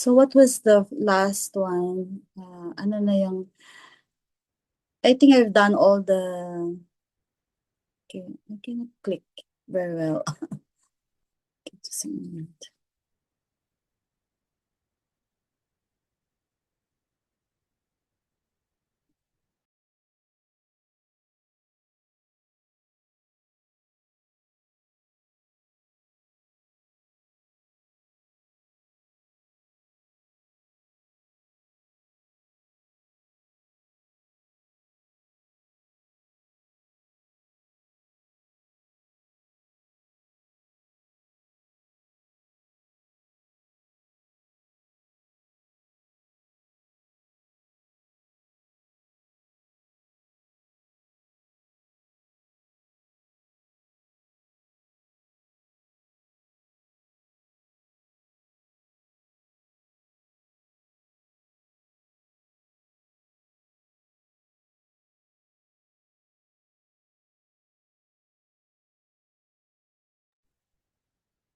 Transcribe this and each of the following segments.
So what was the last one? Ano na yung, I think I've done all the, okay, I cannot click very well. Just a minute.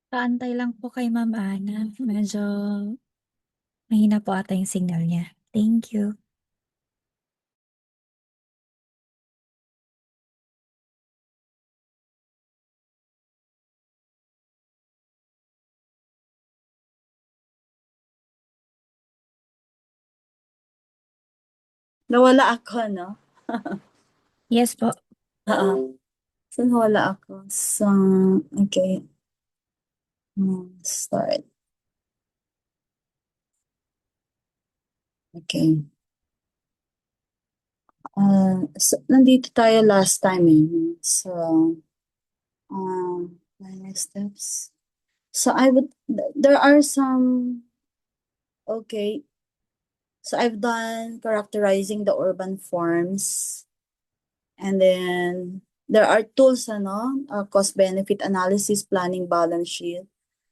Kaantay lang po kay Ma'am Ana. Medyo mahina po ata yung signal niya. Thank you. Nawala ako, no? Yes po. Oo. So, nawala ako. So, okay. Start. Okay. So, nandito tayo last time eh. So, my next steps. So, there are some, okay. So, I've done characterizing the urban forms. And then, there are tools, ano, cost-benefit analysis, planning, balance sheet.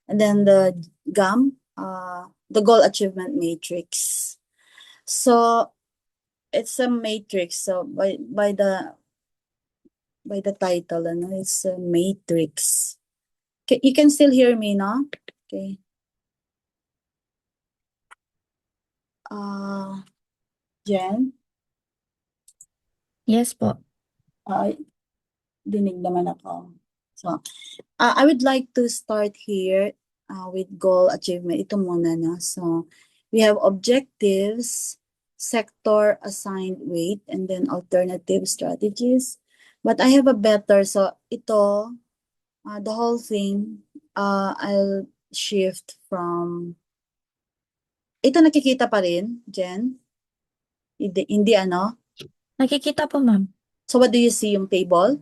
And then the GAM, the goal achievement matrix. So, it's a matrix. So, by the title, ano, it's a matrix. You can still hear me, no? Okay. Jen? Yes po. Dinig naman ako. So, I would like to start here with goal achievement. Ito muna, no? So, we have objectives, sector assigned weight, and then alternative strategies. But I have a better, so ito, the whole thing, I'll shift from, ito nakikita pa rin, Jen? Hindi ano? Nakikita po, Ma'am. So what do you see yung table?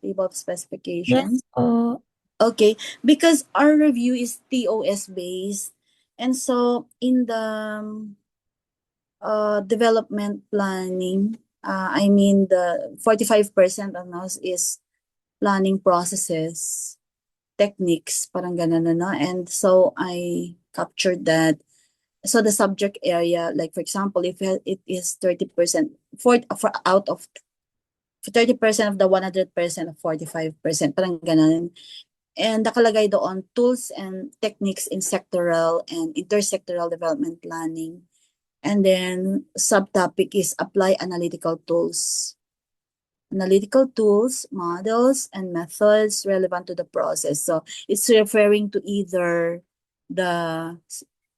Table of Yes specifications? po. Okay, because our review is TOS based. And so in the development planning, I mean the 45% of us is planning processes, techniques, parang ganun, ano. And so I captured that. So the subject area, like for example, if it is 30%, for out of 30% of the 100% of 45%, parang ganun. And nakalagay doon, tools and techniques in sectoral and intersectoral development planning. And then subtopic is apply analytical tools. Analytical tools, models, and methods relevant to the process. So it's referring to either the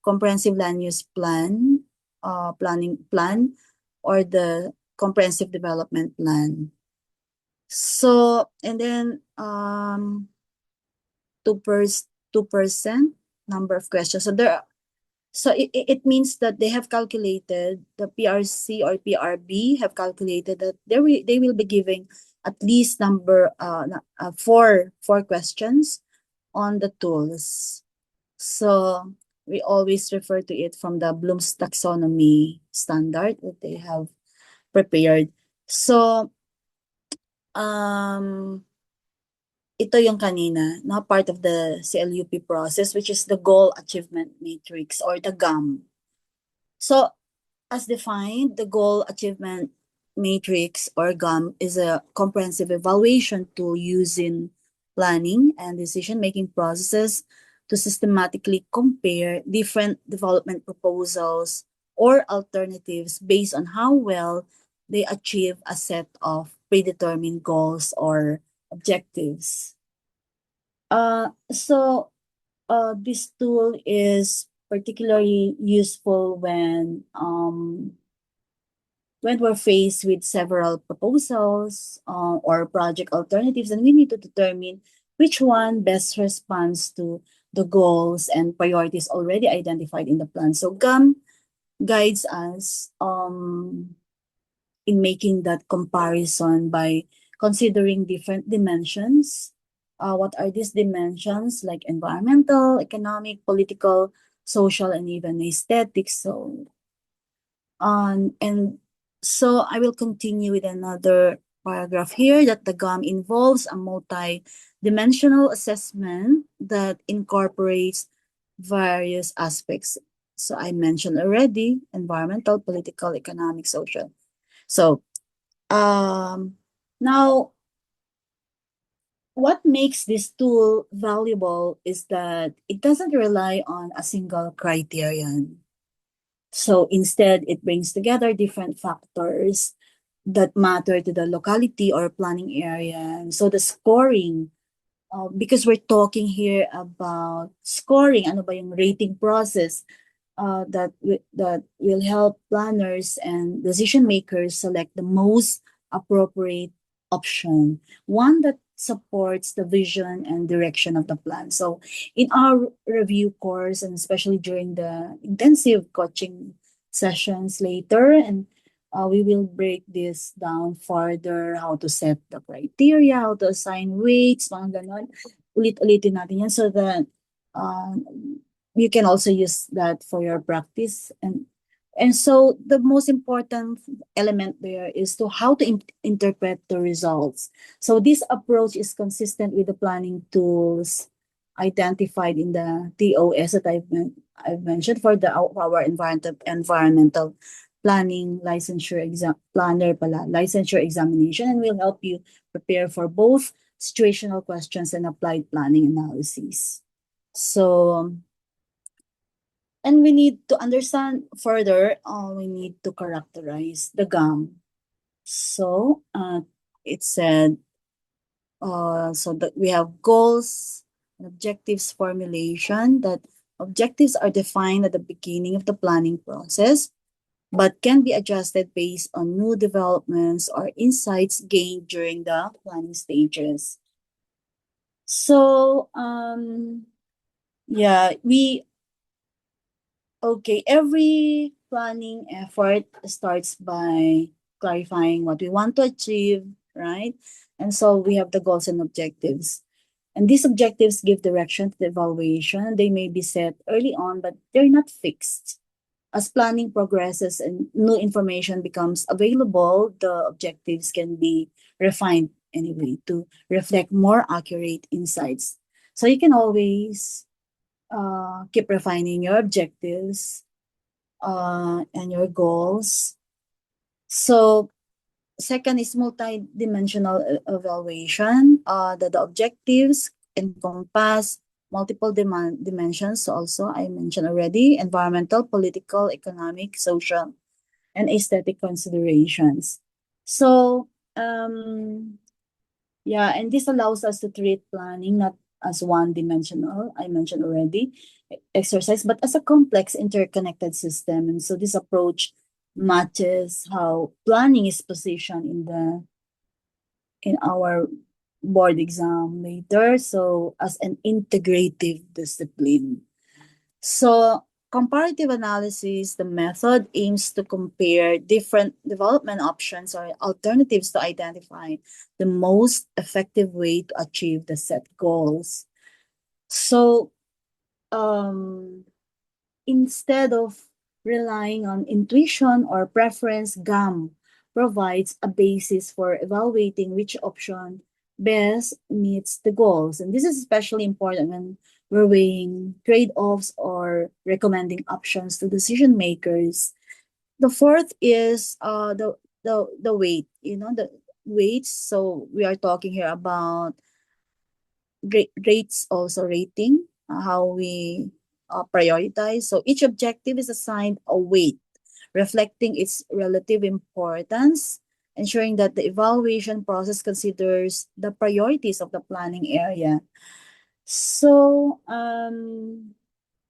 comprehensive land use plan, planning plan, or the comprehensive development plan. So, and then 2% number of questions. So it means that they have calculated, the PRC or PRB have calculated that they will be giving at least four questions on the tools. So we always refer to it from the Bloom's taxonomy standard that they have prepared. So ito yung kanina, no, part of the CLUP process, which is the goal achievement matrix or the GAM. So as defined, the goal achievement matrix or GAM is a comprehensive evaluation tool used in planning and decision-making processes to systematically compare different development proposals or alternatives based on how well they achieve a set of predetermined goals or objectives. This tool is particularly useful when we're faced with several proposals or project alternatives, and we need to determine which one best responds to the goals and priorities already identified in the plan. So GAM guides us in making that comparison by considering different dimensions. What are these dimensions? Like environmental, economic, political, social, and even aesthetics. And so I will continue with another paragraph here that the GAM involves a multi-dimensional assessment that incorporates various aspects. So I mentioned already environmental, political, economic, social. So now what makes this tool valuable is that it doesn't rely on a single criterion. So instead, it brings together different factors that matter to the locality or planning area. And so the scoring, because we're talking here about scoring, ano ba yung rating process, that will help planners and decision makers select the most appropriate option, one that supports the vision and direction of the plan. So in our review course, and especially during the intensive coaching sessions later, and we will break this down further, how to set the criteria, how to assign weights, mga ganon. Ulit-ulitin natin yan so that uh, you can also use that for your practice. And so the most important element there is to how to interpret the results. So this approach is consistent with the planning tools identified in the TOS that I've mentioned for our environmental planning licensure licensure examination, and will help you prepare for both situational questions and applied planning analyses. So and we need to understand further, we need to characterize the GAM. So it said, so that we have goals and objectives formulation, that objectives are defined at the beginning of the planning process, but can be adjusted based on new developments or insights gained during the planning stages. So, yeah, every planning effort starts by clarifying what we want to achieve, right? And so we have the goals and objectives. And these objectives give direction to the evaluation. They may be set early on, but they're not fixed. As planning progresses and new information becomes available, the objectives can be refined anyway to reflect more accurate insights. So you can always keep refining your objectives and your goals. So second is multi-dimensional evaluation. The objectives encompass multiple dimensions. Also, I mentioned already environmental, political, economic, social, and aesthetic considerations. So yeah, and this allows us to treat planning not as one-dimensional, I mentioned already, exercise, but as a complex interconnected system. And so this approach matches how planning is positioned in our board exam later, so as an integrative discipline. So comparative analysis, the method aims to compare different development options or alternatives to identify the most effective way to achieve the set goals. So instead of relying on intuition or preference, GAM provides a basis for evaluating which option best meets the goals. And this is especially important when we're weighing trade-offs or recommending options to decision makers. The fourth is the weight, the weights. So we are talking here about rates, also rating. how we prioritize. So each objective is assigned a weight, reflecting its relative importance, ensuring that the evaluation process considers the priorities of the planning area. So,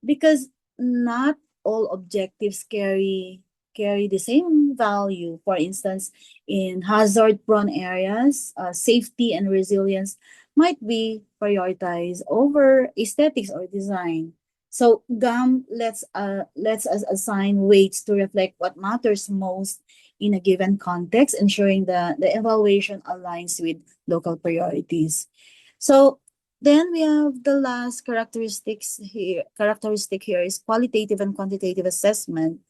because not all objectives carry the same value. For instance, in hazard-prone areas, safety and resilience might be prioritized over aesthetics or design. So GAM lets us assign weights to reflect what matters most in a given context, ensuring that the evaluation aligns with local priorities. So then we have the last characteristic here is qualitative and quantitative assessment.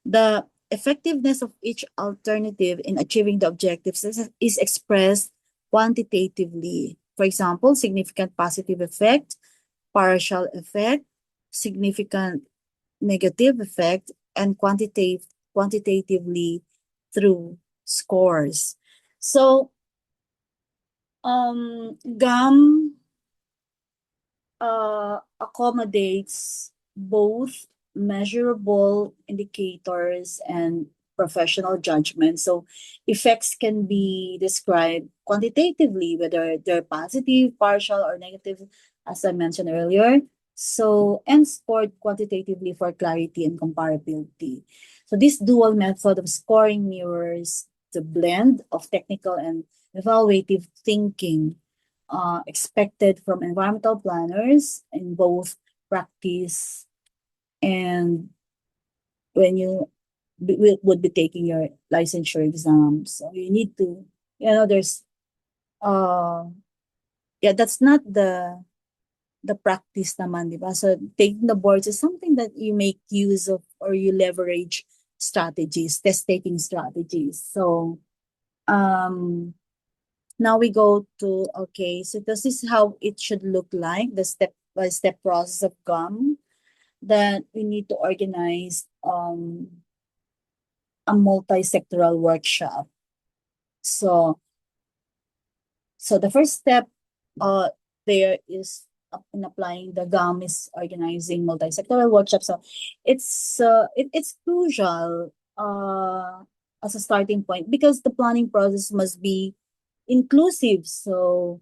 The effectiveness of each alternative in achieving the objectives is expressed quantitatively. For example, significant positive effect, partial effect, significant negative effect, and quantitatively through scores. So, GAM accommodates both measurable indicators and professional judgment. So effects can be described quantitatively, whether they're positive, partial, or negative, as I mentioned earlier. So, and scored quantitatively for clarity and comparability. So this dual method of scoring mirrors the blend of technical and evaluative thinking expected from environmental planners in both practice and when you would be taking your licensure exam. So you need to, there's, uh, yeah, that's not the practice naman, di ba? So taking the boards is something that you make use of or you leverage strategies, test taking strategies. So, um, now we go to, okay, so this is how it should look like, the step-by-step process of GUM, that we need to organize a multi-sectoral workshop. So, so the first step uh, there is in applying the GUM is organizing multi-sectoral workshops. So it's crucial as a starting point because the planning process must be inclusive. So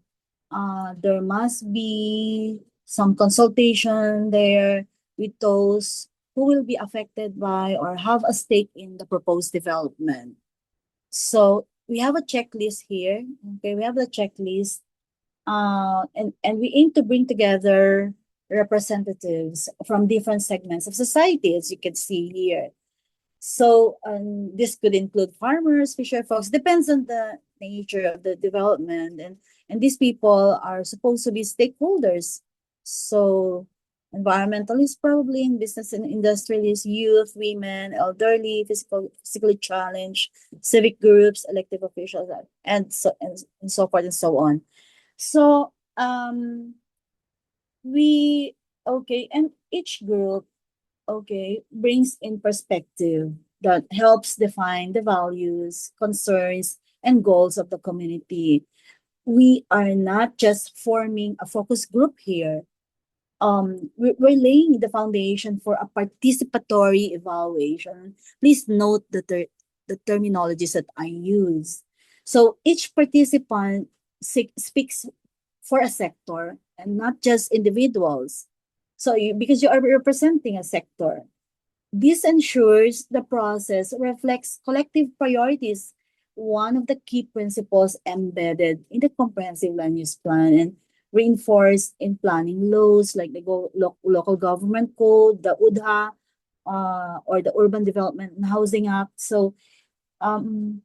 there must be some consultation there with those who will be affected by or have a stake in the proposed development. So we have a checklist here. Okay, we have the checklist. And we aim to bring together representatives from different segments of society, as you can see here. So this could include farmers, fisher folks, depends on the nature of the development. And these people are supposed to be stakeholders. So environmentalists probably in business and industrialists, youth, women, elderly, physically challenged, civic groups, elected officials, and so forth and so on. So we okay, and each group okay brings in perspective that helps define the values, concerns, and goals of the community. We are not just forming a focus group here. We're laying the foundation for a participatory evaluation. Please note the terminologies that I use. So each participant speaks for a sector and not just individuals. So because you are representing a sector, this ensures the process reflects collective priorities, one of the key principles embedded in the comprehensive land use plan and reinforced in planning laws like the local government code, the UDHA, or the Urban Development and Housing Act. So um,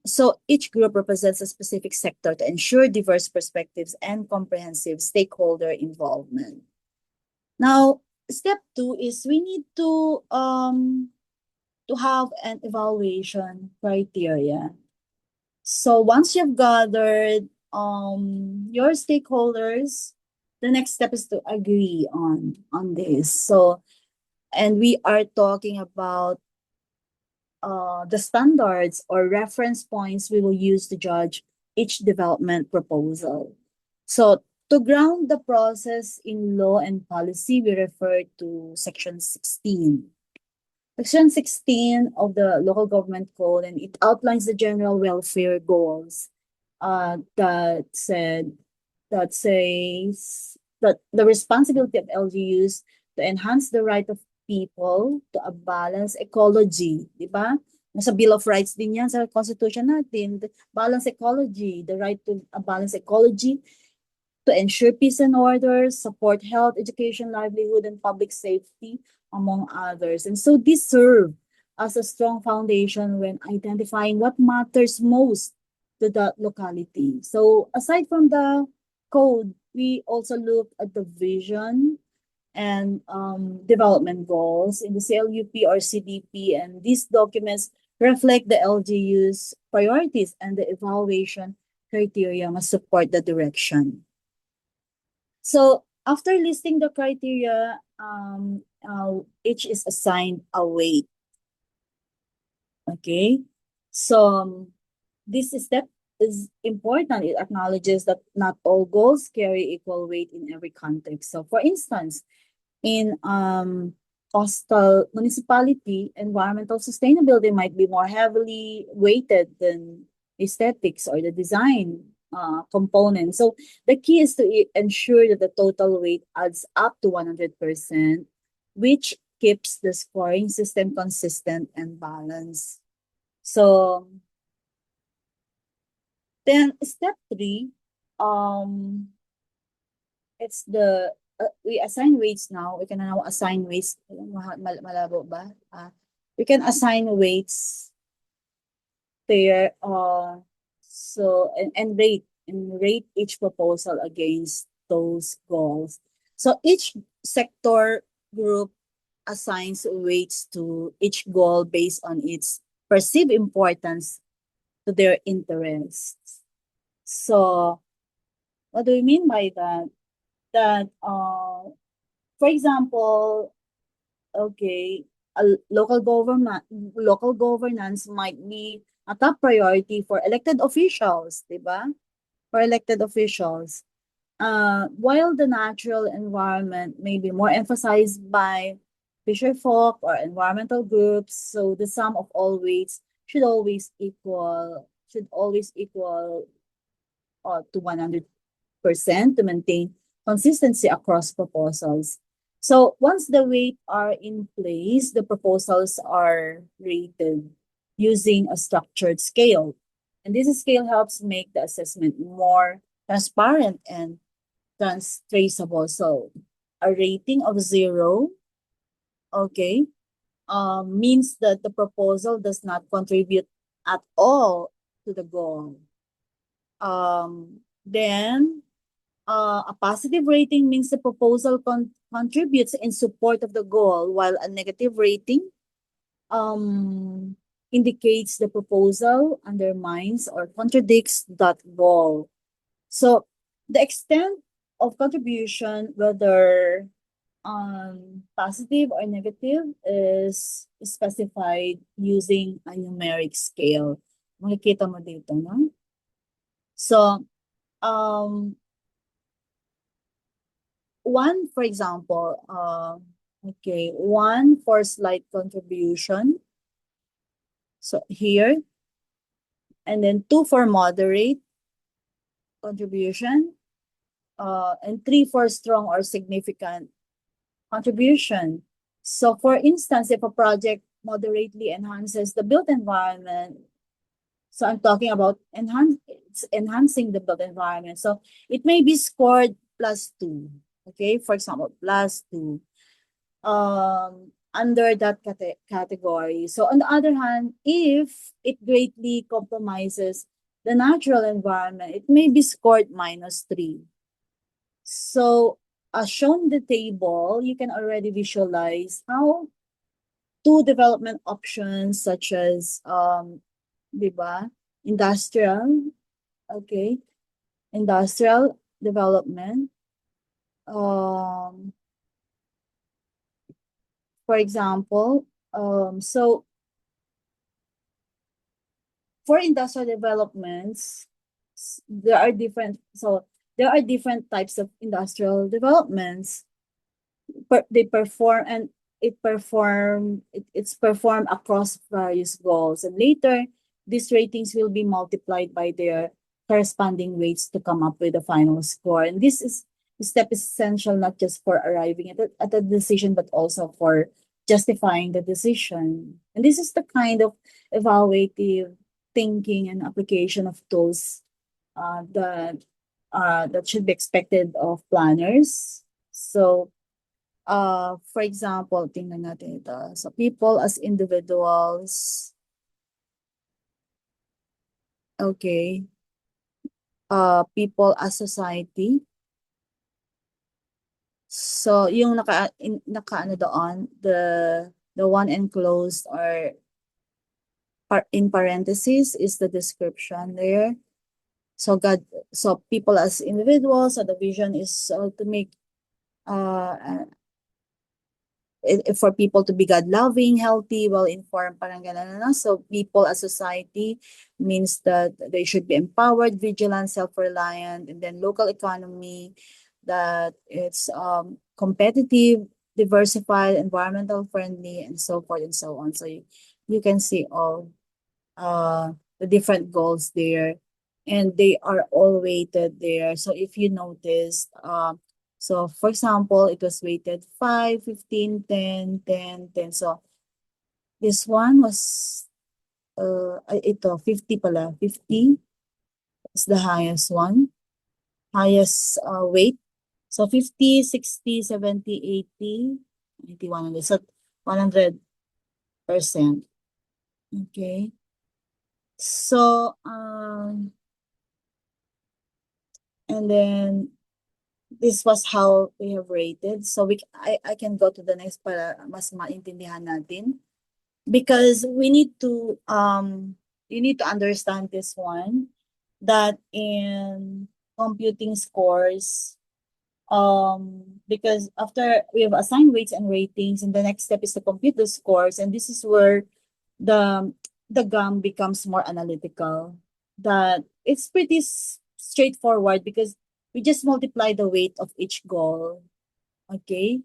so each group represents a specific sector to ensure diverse perspectives and comprehensive stakeholder involvement. Now, step two is we need to have an evaluation criteria. So once you've gathered your stakeholders, the next step is to agree on this. So and we are talking about the standards or reference points we will use to judge each development proposal. So To ground the process in law and policy, we refer to Section 16. Section 16 of the Local Government Code, and it outlines the general welfare goals that says that the responsibility of LGUs to enhance the right of people to a balanced ecology, di ba? Nasa Bill of Rights din yan sa Constitution natin, the balanced ecology, the right to a balanced ecology, to ensure peace and order, support health, education, livelihood, and public safety, among others. And so these serve as a strong foundation when identifying what matters most to the locality. So aside from the code, we also look at the vision and development goals in the CLUP or CDP, and these documents reflect the LGU's priorities, and the evaluation criteria must support the direction. So after listing the criteria, each is assigned a weight. Okay, so this step is important. It acknowledges that not all goals carry equal weight in every context. So for instance, in coastal municipality, environmental sustainability might be more heavily weighted than aesthetics or the design component. So the key is to ensure that the total weight adds up to 100%, which keeps the scoring system consistent and balanced. So then step 3, um, it's the we assign weights now. We can now assign weights. Malabo ba? We can assign weights there. And rate each proposal against those goals. So each sector group assigns weights to each goal based on its perceived importance to their interests. So what do we mean by that? That for example, okay, local governance might be a top priority for elected officials, di ba? For elected officials. While the natural environment may be more emphasized by fisher folk or environmental groups, so the sum of all weights should always equal to 100% to maintain consistency across proposals. So once the weight are in place, the proposals are rated using a structured scale. And this scale helps make the assessment more transparent and traceable. So a rating of 0, okay, means that the proposal does not contribute at all to the goal. Then a positive rating means the proposal contributes in support of the goal, while a negative rating um, indicates the proposal undermines or contradicts that goal. So the extent of contribution, whether positive or negative, is specified using a numeric scale. Makikita mo dito, no? So, one, for example, okay, 1 for slight contribution. So here, and then 2 for moderate contribution, and 3 for strong or significant contribution. So for instance, if a project moderately enhances the built environment, so I'm talking about enhancing the built environment. So it may be scored +2. Okay, for example, +2 under that category. So on the other hand, if it greatly compromises the natural environment, it may be scored -3. So as shown in the table, you can already visualize how two development options such as di ba, industrial, okay, industrial development, for example, so for industrial developments, there are different, so there are different types of industrial developments. They perform and it's performed across various goals, and later these ratings will be multiplied by their corresponding weights to come up with the final score. And this step is essential not just for arriving at a decision but also for justifying the decision. And this is the kind of evaluative thinking and application of tools that should be expected of planners. So for example, tingnan natin ito. So people as individuals, okay. People as society. So yung naka ano doon, the one enclosed or in parentheses is the description there. So people as individuals, so the vision is to make uh for people to be God-loving, healthy, well-informed, parang gano'n, ano. So people as society means that they should be empowered, vigilant, self-reliant, and then local economy, that it's competitive, diversified, environmental friendly, and so forth and so on. So you can see all the different goals there, and they are all weighted there. So if you noticed, so for example, it was weighted 5, 15, 10, 10, 10. So this one was ito 50 pala. 50 is the highest one, highest weight. So 50, 60, 70, 80, 90, 100. So 100%. Okay. So and then this was how we have rated. So I can go to the next para mas maintindihan natin. Because we need to you need to understand this one, that in computing scores, because after we have assigned weights and ratings, and the next step is to compute the scores, and this is where the the GAM becomes more analytical. That it's pretty straightforward because we just multiply the weight of each goal, okay,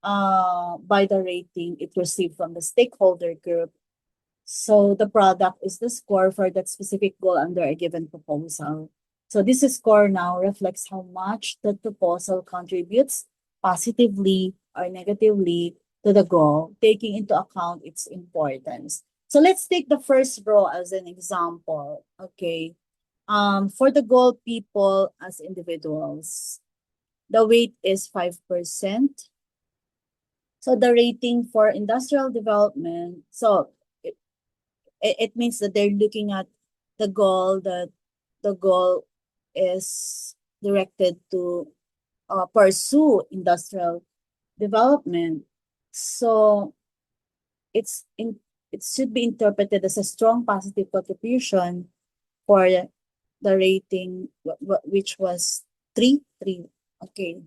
by the rating it received from the stakeholder group. So the product is the score for that specific goal under a given proposal. So this score now reflects how much the proposal contributes positively or negatively to the goal, taking into account its importance. So let's take the first row as an example. Okay. For the goal people as individuals, the weight is 5%. So the rating for industrial development, so it means that they're looking at the goal, that the goal is directed to pursue industrial development. So it should be interpreted as a strong positive contribution for the rating, which was 3. Okay.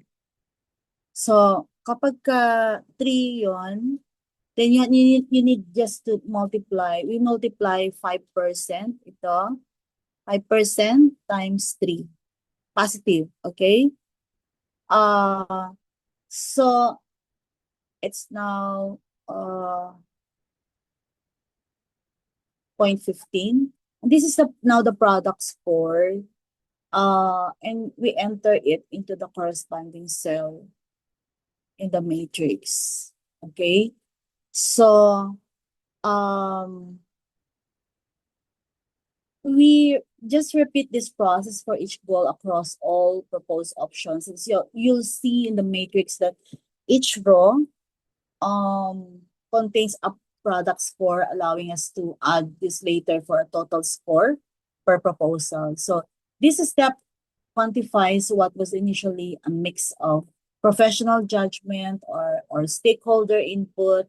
So kapag ka 3 yon, then you need just to multiply. We multiply 5%. Ito, 5% times 3. Positive, okay? So it's now 0.15. And this is now the product score. And we enter it into the corresponding cell in the matrix. Okay? So we just repeat this process for each goal across all proposed options. And so you'll see in the matrix that each row contains a product score, allowing us to add this later for a total score per proposal. So this step quantifies what was initially a mix of professional judgment or stakeholder input.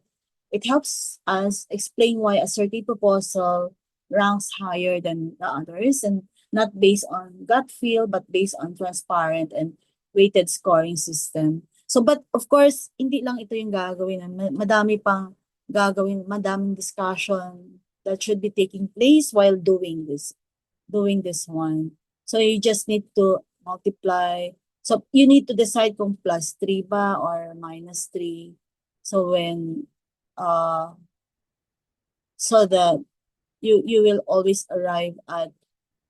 It helps us explain why a certain proposal ranks higher than the others, and not based on gut feel but based on transparent and weighted scoring system. So but of course, hindi lang ito yung gagawin. Madami pang gagawin, madaming discussion that should be taking place while doing this one. So you just need to multiply. So you need to decide kung +3 ba or -3. So when so that you will always arrive at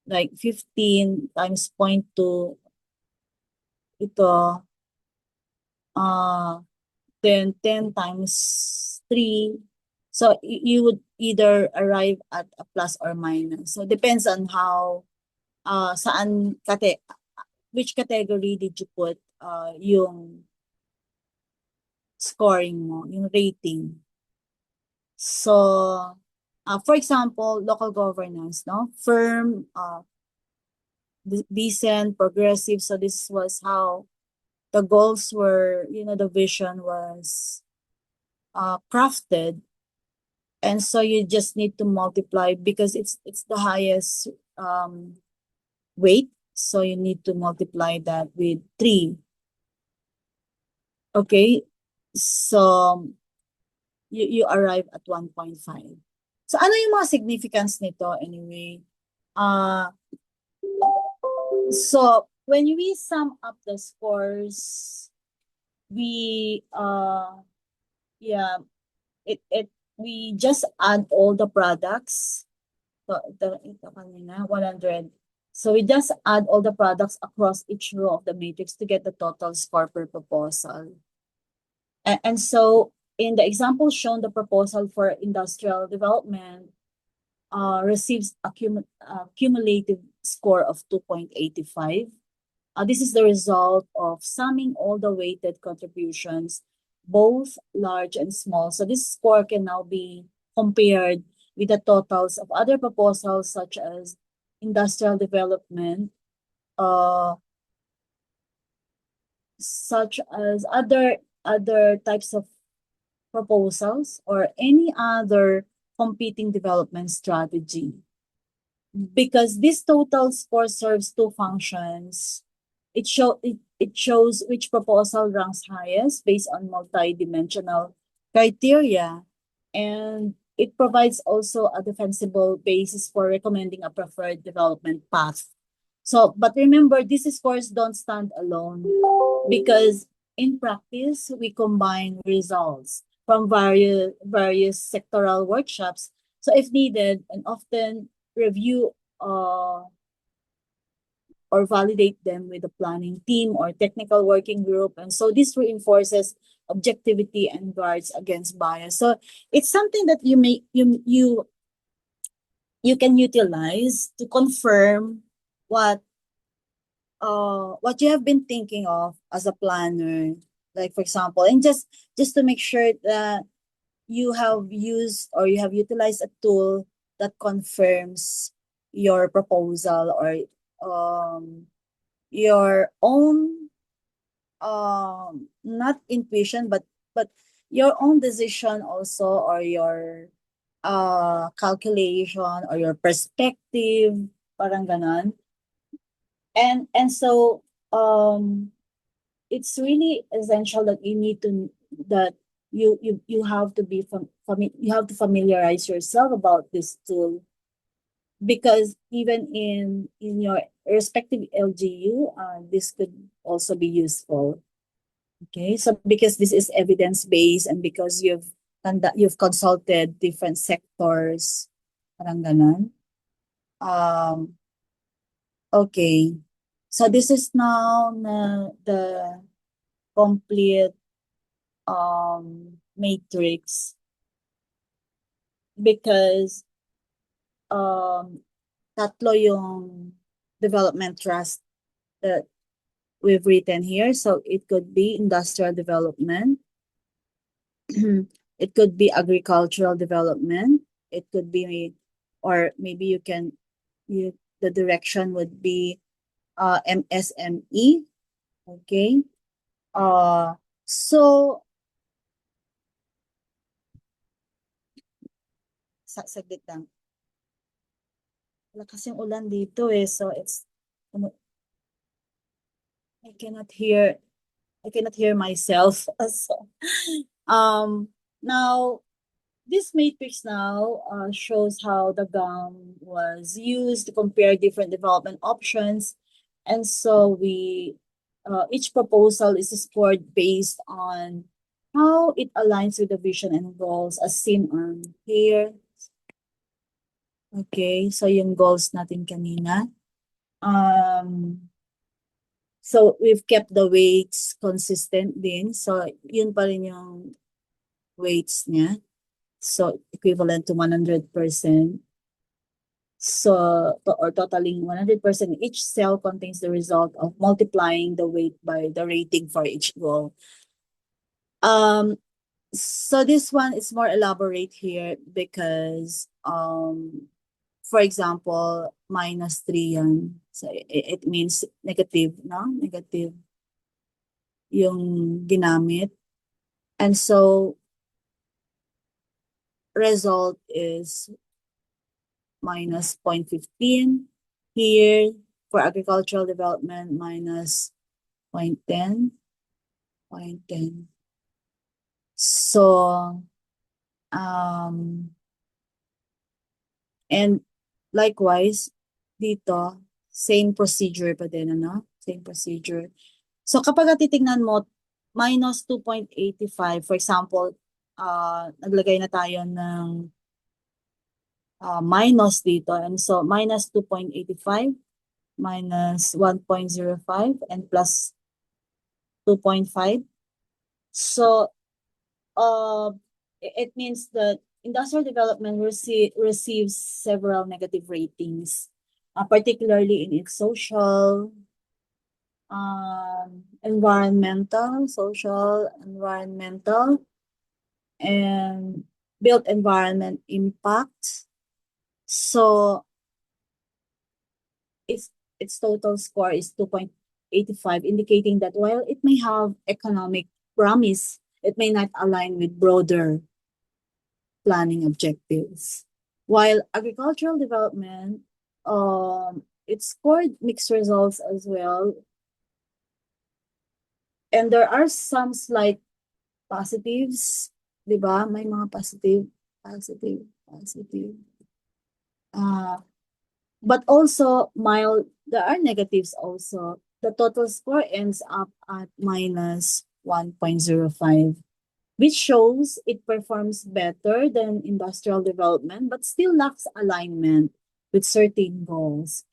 like 15 times 0.2 ito then 10 times 3. So you would either arrive at a plus or minus. So depends on how saan which category did you put yung scoring mo, yung rating. So for example, local governance, no? Firm, decent, progressive. So this was how the goals were, the vision was crafted. And so you just need to multiply because it's the highest weight. So you need to multiply that with 3. Okay. So you arrive at 1.5. So ano yung mga significance nito anyway? So when we sum up the scores, we yeah, we just add all the products. So ito kanina 100. So we just add all the products across each row of the matrix to get the total score per proposal. And so in the example shown, the proposal for industrial development receives a cumulative score of 2.85. This is the result of summing all the weighted contributions, both large and small. So this score can now be compared with the totals of other proposals such as industrial development, such as other types of proposals or any other competing development strategy. Because this total score serves two functions. It shows which proposal ranks highest based on multidimensional criteria, and it provides also a defensible basis for recommending a preferred development path. So, but remember, these scores don't stand alone because in practice, we combine results from various sectoral workshops. So if needed, and often review or validate them with a planning team or technical working group. And so this reinforces objectivity and guards against bias. So it's something that you can utilize to confirm what you have been thinking of as a planner. Like for example, and just to make sure that you have used or you have utilized a tool that confirms your proposal or your own not intuition but your own decision also or your calculation or your perspective, parang ganon. And so it's really essential that you need to that you have to be you have to familiarize yourself about this tool because even in your respective LGU, this could also be useful. Okay, so because this is evidence based and because you've consulted different sectors, parang ganon. Okay, so this is now the complete matrix because tatlo yung development trust that we've written here. So it could be industrial development, it could be agricultural development, it could be, or maybe the direction would be MSME. Okay. So saglit lang. Lakas yung ulan dito eh. So it's I cannot hear myself. So now this matrix now shows how the GAM was used to compare different development options And so each proposal is scored based on how it aligns with the vision and goals as seen on here. Okay, so yung goals natin kanina. So we've kept the weights consistent din. So yun pa rin yung weights niya. So equivalent to 100%. So, or totaling 100%, each cell contains the result of multiplying the weight by the rating for each goal. So this one is more elaborate here because, for example, -3 yan. So it means negative, no? Negative yung ginamit. And so, result is minus 0.15. Here, for agricultural development, minus 0.10. 0.10. So, and likewise, dito, same procedure pa din, ano? Same procedure. So, kapag titignan mo, minus 2.85, for example, naglagay na tayo ng minus dito. And so, minus 2.85, minus 1.05, and plus 2.5. So, it means that industrial development receives several negative ratings, particularly in its social, environmental, and built environment impact. So its total score is 2.85, indicating that while it may have economic promise, it may not align with broader planning objectives. While agricultural development, it scored mixed results as well. And there are some slight positives, di ba? May mga positive. But also mild, there are negatives also. The total score ends up at minus 1.05, which shows it performs better than industrial development, but still lacks alignment with certain goals.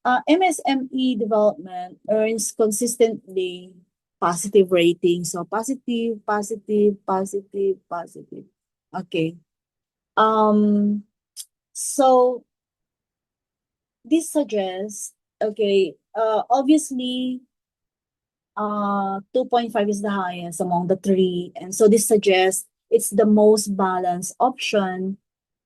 MSME development earns consistently positive ratings. So positive. Okay. So this suggests, okay, obviously, 2.5 is the highest among the three. And so this suggests it's the most balanced option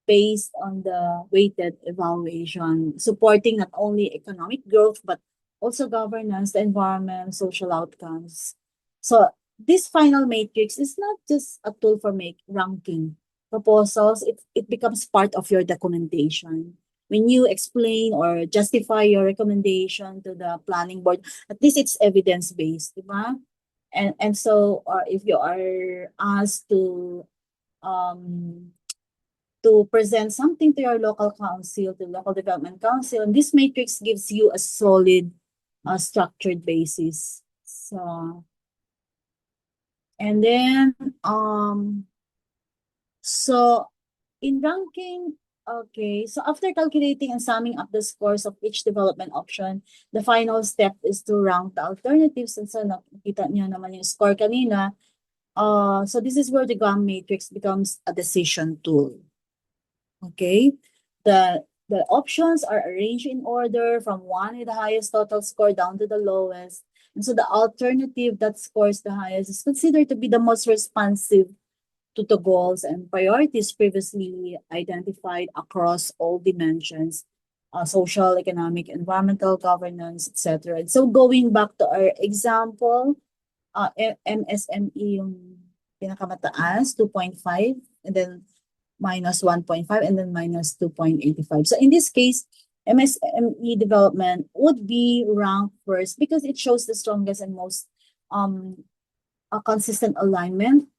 based on the weighted evaluation, supporting not only economic growth, but also governance, the environment, social outcomes. So this final matrix is not just a tool for ranking proposals, it becomes part of your documentation. When you explain or justify your recommendation to the planning board, at least it's evidence-based, diba? And so, or if you are asked to present something to your local council, to local development council, and this matrix gives you a solid, structured basis. So, and then, so in ranking, okay, so after calculating and summing up the scores of each development option, the final step is to rank the alternatives. And so nakita niyo naman yung score kanina. So this is where the GAM matrix becomes a decision tool. Okay, the options are arranged in order from one with the highest total score down to the lowest. And so the alternative that scores the highest is considered to be the most responsive to the goals and priorities previously identified across all dimensions, social, economic, environmental, governance, etc. And so going back to our example, MSME yung pinakamataas, 2.5, and then minus 1.5, and then minus 2.85. So in this case, MSME development would be ranked first because it shows the strongest and most consistent alignment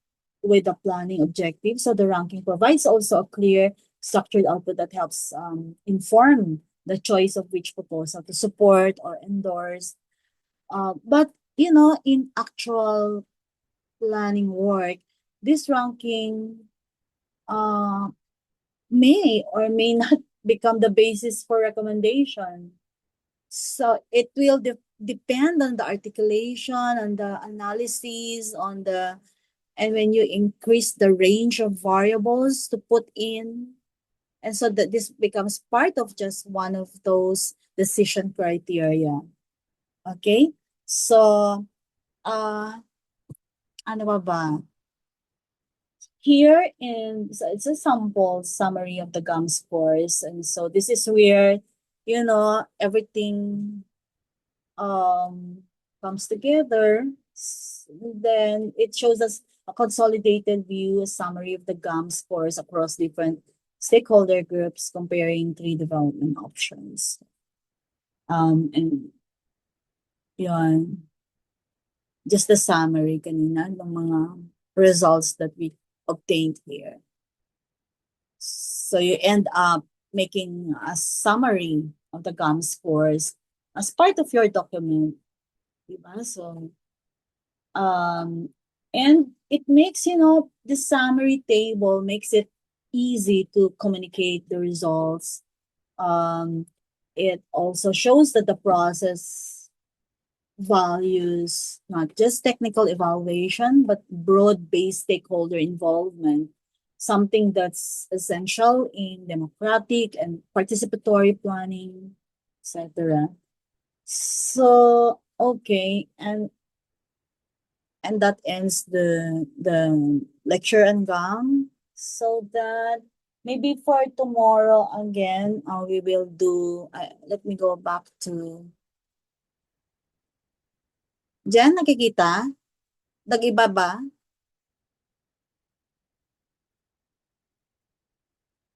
with the planning objective. So the ranking provides also a clear structured output that helps inform the choice of which proposal to support or endorse. But you know, in actual planning work, this ranking uh, may or may not become the basis for recommendation. So it will depend on the articulation, on the analysis, on the and when you increase the range of variables to put in, and so that this becomes part of just one of those decision criteria. Okay? So, uh, ano ba ba? Here in, so it's a sample summary of the GAM scores. And so this is where, you know, everything comes together. Then it shows us a consolidated view, a summary of the GAM scores across different stakeholder groups comparing three development options. And yun, just the summary kanina ng mga results that we obtained here. So you end up making a summary of the GAM scores as part of your document. Diba? So, and it makes, you know, the summary table makes it easy to communicate the results. It also shows that the process values not just technical evaluation, but broad-based stakeholder involvement, something that's essential in democratic and participatory planning, etc. So, okay, and that ends the lecture and GAM. So that maybe for tomorrow again, we will do, let me go back to, Jen, nakikita? Nag-iba ba?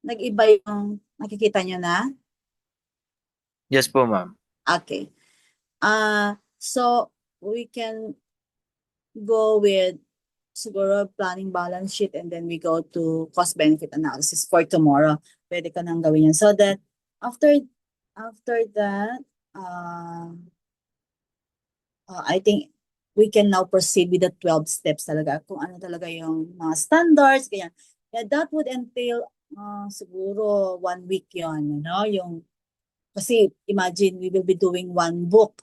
Nag-iba yung, nakikita nyo na? Yes po, ma'am. Okay. So we can go with siguro planning balance sheet and then we go to cost benefit analysis for tomorrow. Pwede ka nang gawin yan. So that after that, I think we can now proceed with the 12 steps talaga. Kung ano talaga yung mga standards, ganyan. Yeah, that would entail siguro 1 week yon, you know, yung kasi imagine we will be doing one book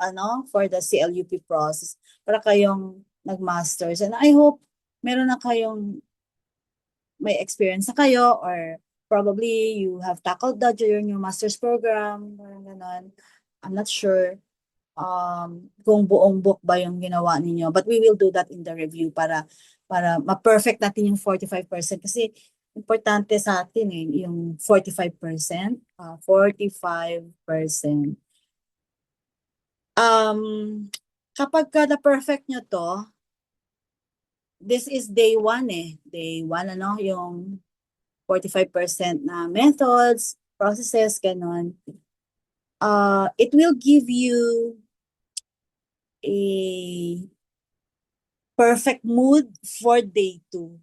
for the CLUP process para kayong nag-masters. And I hope meron na kayong may experience na kayo or probably you have tackled that during your master's program, parang ganon. I'm not sure kung buong book ba yung ginawa ninyo. But we will do that in the review para ma-perfect natin yung 45% kasi importante sa atin yung 45%. 45%. Kapag ka na-perfect nyo to, this is day 1 Day 1 yung 45% na methods, processes, ganon. It will give you a perfect mood for day 2.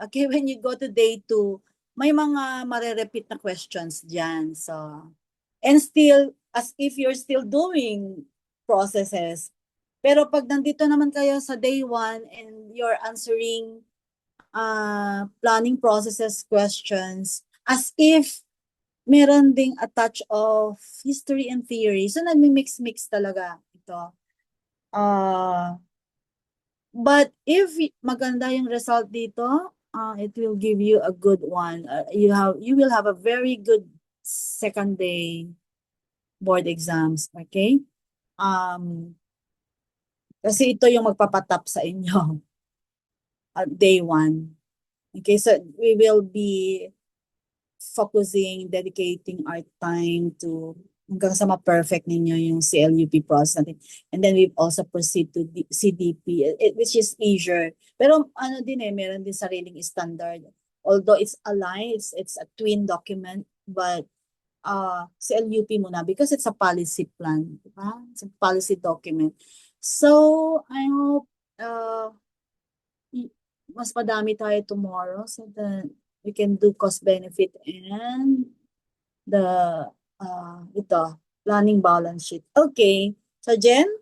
Okay, when you go to day 2, may mga mare-repeat na questions dyan. So, and still, as if you're still doing processes. Pero pag nandito naman kayo sa day 1 and you're answering planning processes questions, as if meron ding a touch of history and theory. So, nagmi-mix-mix talaga ito. But if maganda yung result dito, it will give you a good one. You will have a very good second day board exams, okay? Kasi ito yung magpapatap sa inyo at day 1. Okay, so we will be focusing, dedicating our time to hanggang sa ma-perfect ninyo yung CLUP process natin. And then we also proceed to CDP, which is easier. Pero meron din sariling standard. Although it's aligned, it's a twin document, but CLUP muna because it's a policy plan. Diba? It's a policy document. So, I hope mas madami tayo tomorrow so that we can do cost benefit and the ito, planning balance sheet. Okay. So, Jen?